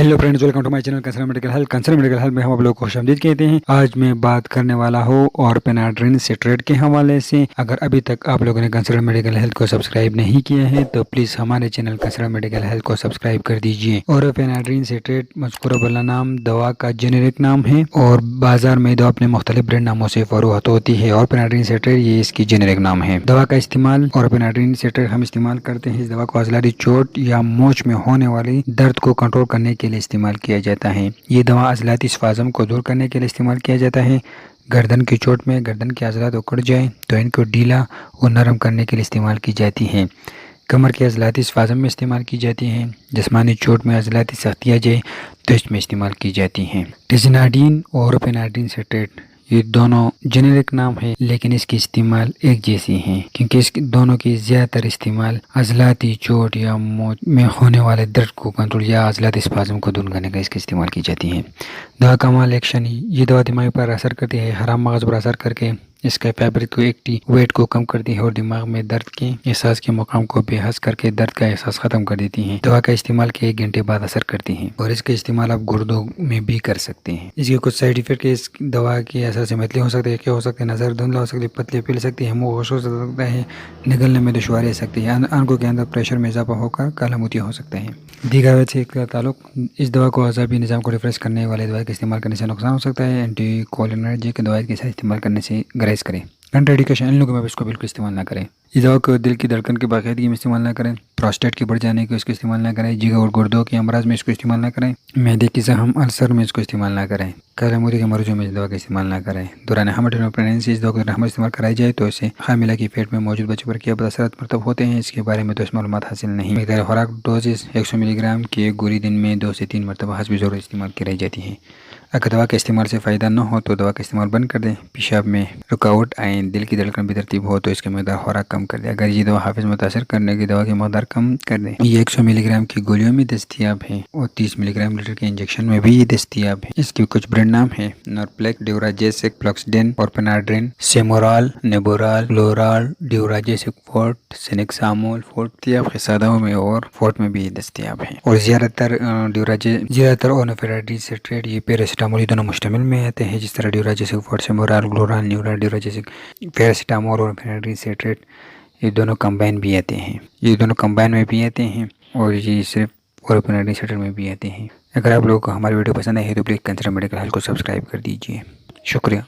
Hello friends, welcome to my channel concern medical health. Concern medical health में हम आप लोग को खुशामदीद कहते हैं। आज मैं बात करने वाला हूँ ऑरपेनाड्रिन सिट्रेट के हवाले से। अगर अभी तक आप लोगों ने कंसर्न मेडिकल हेल्थ को सब्सक्राइब नहीं किया है तो प्लीज हमारे चैनल कंसर्न मेडिकल हेल्थ को सब्सक्राइब कर दीजिए। ऑरपेनाड्रिन सिट्रेट मज़कूरा वाला नाम दवा का जेनेरिक नाम है और बाजार में दवा अपने मुख्तलिफ ब्रांड नामों से फरोख्त होती है। ऑरपेनाड्रिन सिट्रेट ये इसकी जेनेरिक नाम है। दवा का इस्तेमाल ऑरपेनाड्रिन सिट्रेट हम इस्तेमाल करते हैं। इस दवा को अज़लाती चोट या मोच में होने वाली दर्द को कंट्रोल करने के लिए इस्तेमाल किया जाता है। ये दवा अज़लाती स्पाज़म को दूर करने के लिए इस्तेमाल किया जाता है। गर्दन की चोट में गर्दन के अज़लात उकड़ जाए तो इनको ढीला और नरम करने के लिए इस्तेमाल की जाती है। कमर के अज़लाती स्पाज़म में इस्तेमाल की जाती है। जिस्मानी चोट में अज़लाती सख्ती आ जाए तो इसमें इस्तेमाल की जाती हैं। टिज़नाडीन और ऑरपेनाड्रिन सिट्रेट ये दोनों जेनेरिक नाम है, लेकिन इसकी इस्तेमाल एक जैसी है क्योंकि इस दोनों की ज़्यादातर इस्तेमाल अज़लाती चोट या मौत में होने वाले दर्द को कंट्रोल या अज़लाती स्पाज़म को दूर करने का इसका इस्तेमाल की जाती है। दवा का माल एक्शन, ये दवा दिमाग पर असर करती है, हराम मगज़ पर असर करके इसका फैब्रिक वेट को कम करती है और दिमाग में दर्द के एहसास के मुकाम को बेहस करके दर्द का एहसास खत्म कर देती है। दवा का इस्तेमाल के 1 घंटे बाद असर करती है और इसका इस्तेमाल आप गुर्दों में भी कर सकते हैं। इसके कुछ साइड इफेक्ट इस दवा के असर से मतली हो सकते हैं, क्या हो सकते हैं, नजर धुंधला हो सकती है, पतली पील सकती है, मुंह खुश्क हो सकता है, निगलने में दुश्वारी आ सकती है, आंखों के अंदर प्रेशर में इजाफा होकर काला मोतिया हो सकता है। दीगर वजह से इसका ताल्लुक, इस दवा को अज़ाबी निज़ाम को रिफ्रेश करने वाले दवाई का इस्तेमाल करने से नुकसान हो सकता है। एंटीकोलिनर्जिक दवाई के साथ इस्तेमाल करने से गुरेज करें। कंट्राइंडिकेशन, इन लोगों में इसको बिल्कुल इस्तेमाल ना करें। इस दवा को दिल की धड़कन की बाकायदगी में इस्तेमाल ना करें। प्रोस्टेट के बढ़ जाने को इसको इस्तेमाल ना करें। जिगर और गुर्दों के अमराज में इसको इस्तेमाल ना करें। मैदे की जख्म अल्सर में इसको इस्तेमाल ना करें। काला मोतिया के मरीजों में इस दवा का इस्तेमाल ना करें। दौरान हमल और प्रेगनेंसी इस दवा को हम इस्तेमाल कराई जाए तो इससे हामिला की पेट में मौजूद बच्चे पर क्या असरात मरतब होते हैं इसके बारे में तो इस मालूमात हासिल नहीं। मकदार खुराक डोजेस 100 मिलीग्राम की एक गोली दिन में 2 से 3 मरतबा हस्ब ज़रूरत इस्तेमाल कराई जाती है। अगर दवा के इस्तेमाल से फ़ायदा न हो तो दवा का इस्तेमाल बंद कर दें। पेशाब में रुकावट आए, दिल की धड़कन बेतरतीब हो तो इसके मकदार खुराक कम कर दें। अगर ये दवा हाफिज मुतासर करने की दवा की मकदार कम कर दें। ये 100 मिलीग्राम की गोलियों में दस्तियाब है और 30 मिलीग्राम लीटर के इंजेक्शन में भी ये दस्तियाब है। इसके कुछ ब्रांड नाम है: नॉर्प्लेक, ड्यूराजेसिक, फ्लॉक्सडेन, ऑरपेनाड्रिन, सेमोराल, नेबोराल, क्लोराल, ड्यूराजेसिक फोर्ट, सेनेक्सामोल फोर्ट या खिसादाओं में और फोर्ट में भी दस्तियाब है। और ज़्यादातर ऑरपेनाड्रिन सिट्रेट ये पैरासीटामोल ये दोनों मुश्तमिल में आते हैं, जिस तरह ड्यूराजेसिक फोर्ट, सेमोराल, क्लोराल, न्यूराल, ड्यूराजेसिक, पैरासीटामोल और ऑरपेनाड्रिन सिट्रेट ये दोनों कंबाइन भी आते हैं। ये दोनों कंबाइन में भी आते हैं और ये सिर्फ ऑरपेनाड्रिन सिट्रेट में भी आते हैं। अगर आप लोगों को हमारी वीडियो पसंद आई है तो प्लीज़ कंसर्न मेडिकल हेल्थ को सब्सक्राइब कर दीजिए। शुक्रिया।